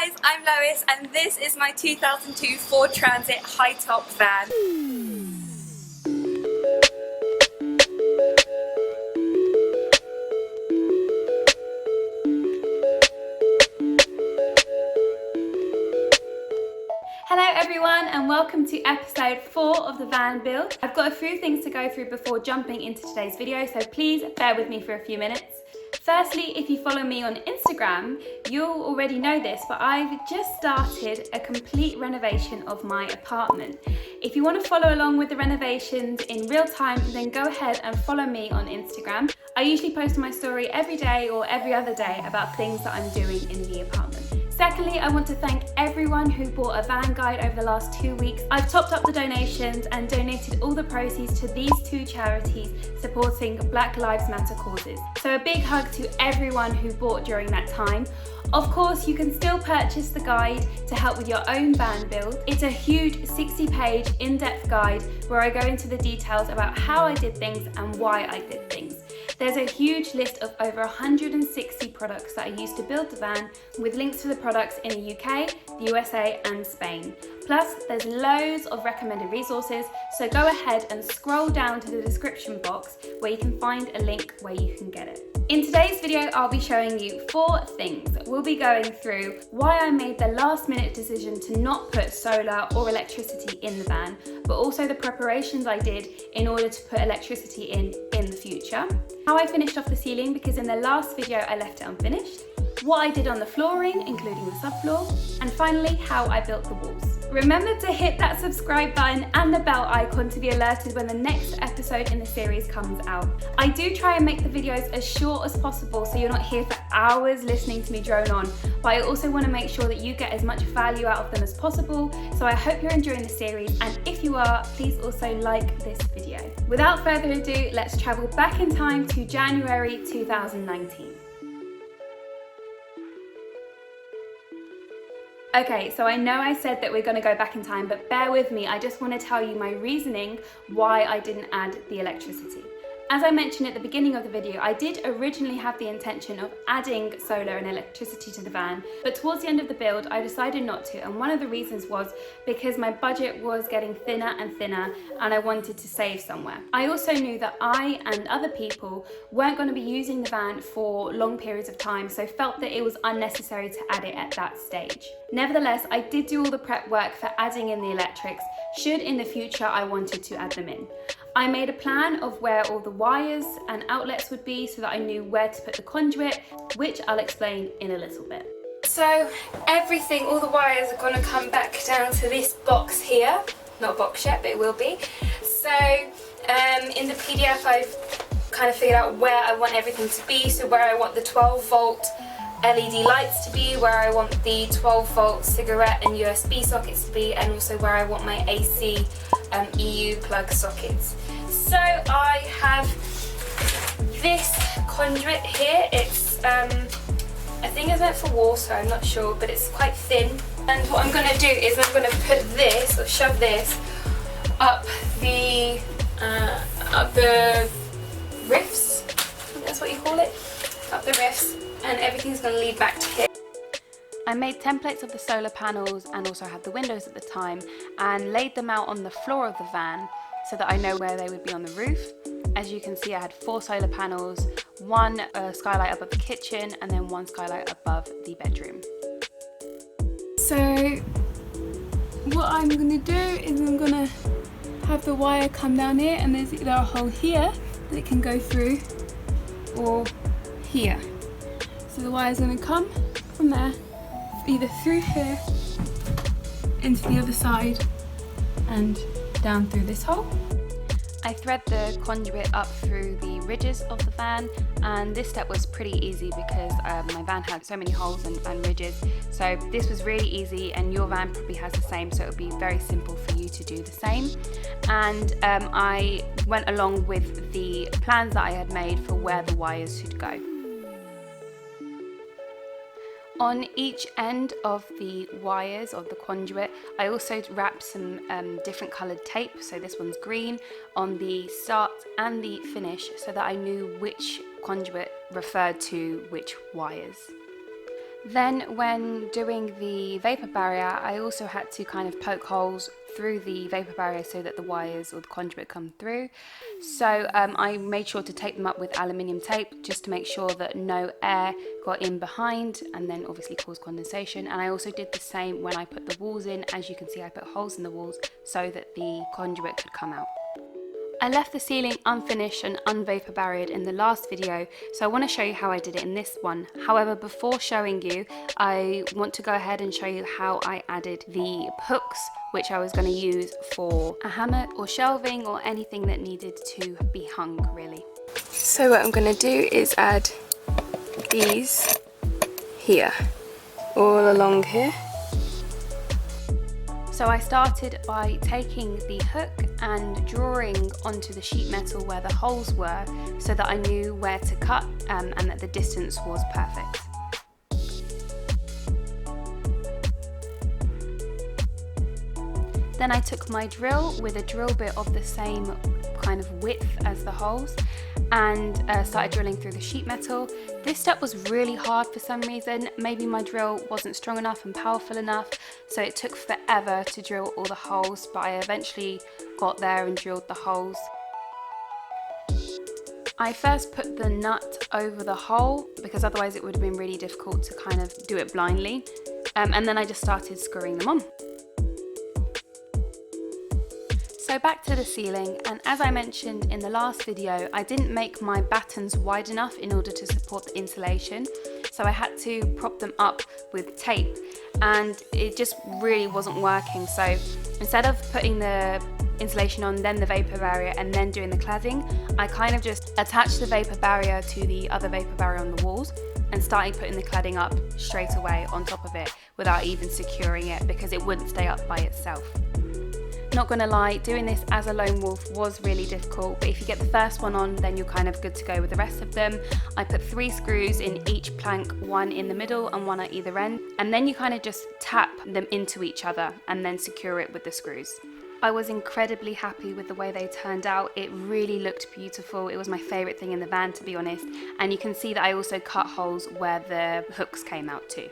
guys, I'm Lois and this is my 2002 Ford Transit high-top van. Hello everyone and welcome to episode 4 of the van build. I've got a few things to go through before jumping into today's video, so please bear with me for a few minutes. Firstly, if you follow me on Instagram, you'll already know this, but I've just started a complete renovation of my apartment. If you want to follow along with the renovations in real time, then go ahead and follow me on Instagram. I usually post on my story every day or every other day about things that I'm doing in the apartment. Secondly, I want to thank everyone who bought a van guide over the last 2 weeks. I've topped up the donations and donated all the proceeds to these 2 charities supporting Black Lives Matter causes. So a big hug to everyone who bought during that time. Of course, you can still purchase the guide to help with your own van build. It's a huge 60-page in-depth guide where I go into the details about how I did things and why I did things. There's a huge list of over 160 products that I used to build the van, with links to the products in the UK, the USA and Spain. Plus, there's loads of recommended resources, so go ahead and scroll down to the description box where you can find a link where you can get it. In today's video, I'll be showing you 4 things. We'll be going through why I made the last minute decision to not put solar or electricity in the van, but also the preparations I did in order to put electricity in the future. How I finished off the ceiling, because in the last video I left it unfinished. What I did on the flooring, including the subfloor. And finally, how I built the walls. Remember to hit that subscribe button and the bell icon to be alerted when the next episode in the series comes out. I do try and make the videos as short as possible so you're not here for hours listening to me drone on, but I also want to make sure that you get as much value out of them as possible, so I hope you're enjoying the series, and if you are, please also like this video. Without further ado, let's travel back in time to January 2019. Okay, so I know I said that we're going to go back in time, but bear with me, I just want to tell you my reasoning why I didn't add the electricity. As I mentioned at the beginning of the video, I did originally have the intention of adding solar and electricity to the van, but towards the end of the build I decided not to, and one of the reasons was because my budget was getting thinner and thinner and I wanted to save somewhere. I also knew that I and other people weren't going to be using the van for long periods of time, so felt that it was unnecessary to add it at that stage. Nevertheless, I did do all the prep work for adding in the electrics, should in the future I wanted to add them in. I made a plan of where all the wires and outlets would be so that I knew where to put the conduit, which I'll explain in a little bit. So everything, all the wires are going to come back down to this box here. Not box yet, but it will be. So in the PDF I've kind of figured out where I want everything to be. So where I want the 12 volt LED lights to be, where I want the 12 volt cigarette and USB sockets to be, and also where I want my AC EU plug sockets. So I have this conduit here. It's I think it's meant for water, I'm not sure, but it's quite thin. And what I'm going to do is I'm going to put this, or shove this, up the rifts, I think that's what you call it, up the rifts, and everything's going to lead back to here. I made templates of the solar panels and also had the windows at the time, and laid them out on the floor of the van so that I know where they would be on the roof. As you can see, I had 4 solar panels, 1 skylight above the kitchen and then 1 skylight above the bedroom. So what I'm going to do is I'm going to have the wire come down here, and there's either a hole here that it can go through or here. So the wire is going to come from there, either through here into the other side and down through this hole. I thread the conduit up through the ridges of the van, and this step was pretty easy because my van had so many holes and ridges, so this was really easy, and your van probably has the same, so it would be very simple for you to do the same. And I went along with the plans that I had made for where the wires should go. On each end of the wires of the conduit, I also wrapped some different coloured tape, so this one's green, on the start and the finish, so that I knew which conduit referred to which wires. Then when doing the vapor barrier, I also had to kind of poke holes through the vapor barrier so that the wires or the conduit come through. So I made sure to tape them up with aluminium tape just to make sure that no air got in behind and then obviously caused condensation. And I also did the same when I put the walls in. As you can see, I put holes in the walls so that the conduit could come out. I left the ceiling unfinished and unvapor barriered in the last video, so I want to show you how I did it in this one. However, before showing you, I want to go ahead and show you how I added the hooks, which I was going to use for a hammock or shelving or anything that needed to be hung, really. So what I'm going to do is add these here, all along here. So I started by taking the hook and drawing onto the sheet metal where the holes were so that I knew where to cut and that the distance was perfect. Then I took my drill with a drill bit of the same kind of width as the holes and started drilling through the sheet metal. This step was really hard for some reason. Maybe my drill wasn't strong enough and powerful enough, so it took forever to drill all the holes, but I eventually got there and drilled the holes. I first put the nut over the hole because otherwise it would have been really difficult to kind of do it blindly, and then I just started screwing them on. So back to the ceiling, and as I mentioned in the last video, I didn't make my battens wide enough in order to support the insulation, so I had to prop them up with tape, and it just really wasn't working. So instead of putting the insulation on, then the vapor barrier, and then doing the cladding, I kind of just attached the vapor barrier to the other vapor barrier on the walls and started putting the cladding up straight away on top of it without even securing it because it wouldn't stay up by itself. Not gonna lie, doing this as a lone wolf was really difficult, but if you get the first one on, then you're kind of good to go with the rest of them. I put 3 screws in each plank, 1 in the middle and 1 at either end, and then you kind of just tap them into each other and then secure it with the screws. I was incredibly happy with the way they turned out. It really looked beautiful. It was my favourite thing in the van, to be honest, and you can see that I also cut holes where the hooks came out too.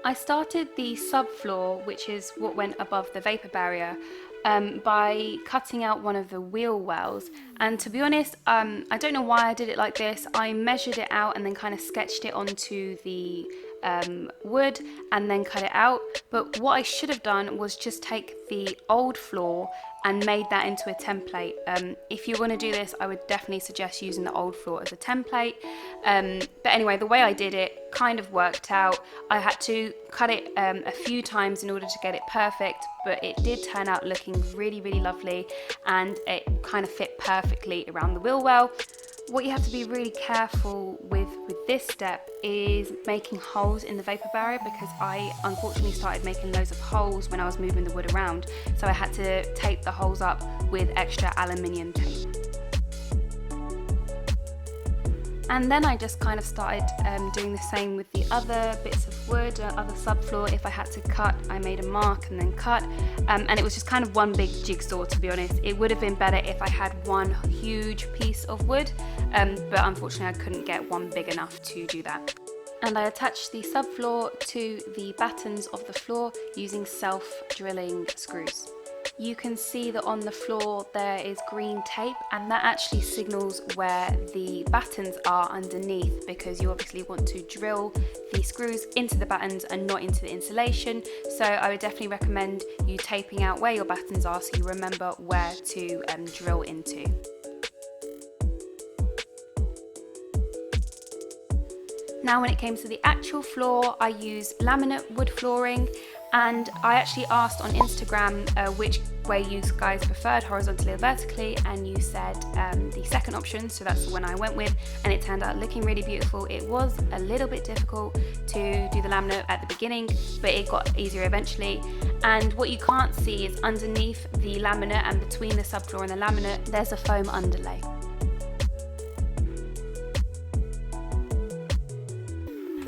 I started the subfloor, which is what went above the vapor barrier, by cutting out one of the wheel wells, and to be honest, I don't know why I did it like this. I measured it out and then kind of sketched it onto the wood and then cut it out, but what I should have done was just take the old floor and made that into a template. If you want to do this, I would definitely suggest using the old floor as a template, but anyway, the way I did it kind of worked out. I had to cut it a few times in order to get it perfect, but it did turn out looking really, really lovely, and it kind of fit perfectly around the wheel well. What you have to be really careful with this step is making holes in the vapor barrier, because I unfortunately started making loads of holes when I was moving the wood around, so I had to tape the holes up with extra aluminium tape. And then I just kind of started doing the same with the other bits of wood, other subfloor. If I had to cut, I made a mark and then cut. And it was just kind of one big jigsaw, to be honest. It would have been better if I had one huge piece of wood, but unfortunately I couldn't get one big enough to do that. And I attached the subfloor to the battens of the floor using self-drilling screws. You can see that on the floor there is green tape, and that actually signals where the battens are underneath, because you obviously want to drill the screws into the battens and not into the insulation. So I would definitely recommend you taping out where your battens are so you remember where to drill into. Now when it came to the actual floor, I used laminate wood flooring, and I actually asked on Instagram which way you guys preferred, horizontally or vertically, and you said the second option, so that's the one I went with, and it turned out looking really beautiful. It was a little bit difficult to do the laminate at the beginning, but it got easier eventually. And what you can't see is underneath the laminate and between the subfloor and the laminate, there's a foam underlay.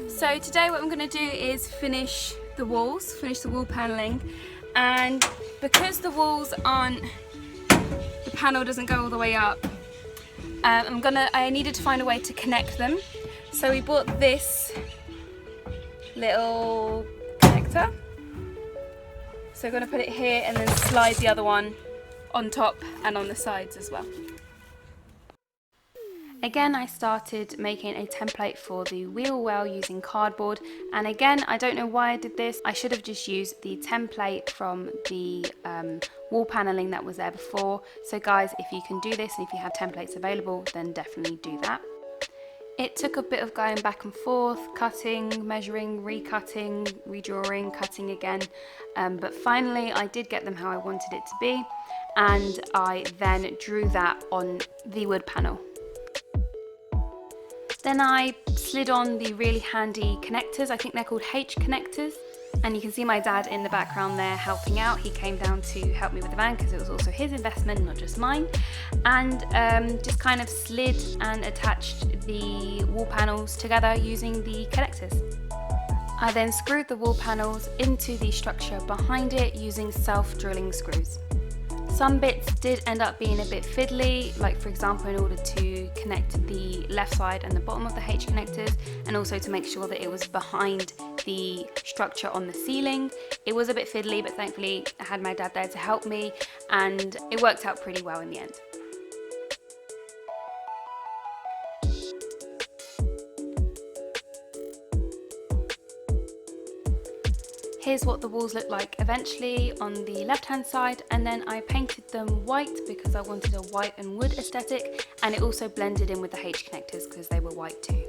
So today what I'm going to do is finish the walls, finish the wall paneling, and because the walls aren't, the panel doesn't go all the way up, I needed to find a way to connect them. So we bought this little connector. So we're going to put it here and then slide the other one on top and on the sides as well. Again, I started making a template for the wheel well using cardboard, and again, I don't know why I did this. I should have just used the template from the wall paneling that was there before. So guys, if you can do this and if you have templates available, then definitely do that. It took a bit of going back and forth, cutting, measuring, recutting, redrawing, cutting again, but finally I did get them how I wanted it to be, and I then drew that on the wood panel. Then I slid on the really handy connectors. I think they're called H connectors. And you can see my dad in the background there helping out. He came down to help me with the van because it was also his investment, not just mine. And just kind of slid and attached the wall panels together using the connectors. I then screwed the wall panels into the structure behind it using self-drilling screws. Some bits did end up being a bit fiddly, like for example in order to connect the left side and the bottom of the H connectors, and also to make sure that it was behind the structure on the ceiling. It was a bit fiddly, but thankfully I had my dad there to help me, and it worked out pretty well in the end. Here's what the walls look like eventually on the left hand side, and then I painted them white because I wanted a white and wood aesthetic, and it also blended in with the H connectors because they were white too.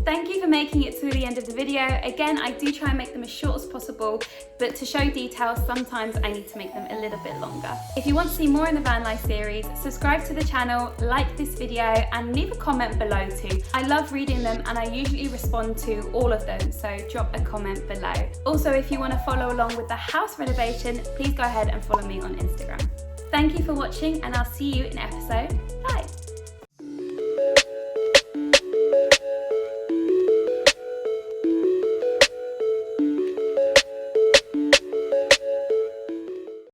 Thank you for making it to the end of the video. Again, I do try and make them as short as possible, but to show details, sometimes I need to make them a little bit longer. If you want to see more in the van life series, subscribe to the channel, like this video, and leave a comment below too. I love reading them and I usually respond to all of them, so drop a comment below. Also, if you want to follow along with the house renovation, please go ahead and follow me on Instagram. Thank you for watching, and I'll see you in episode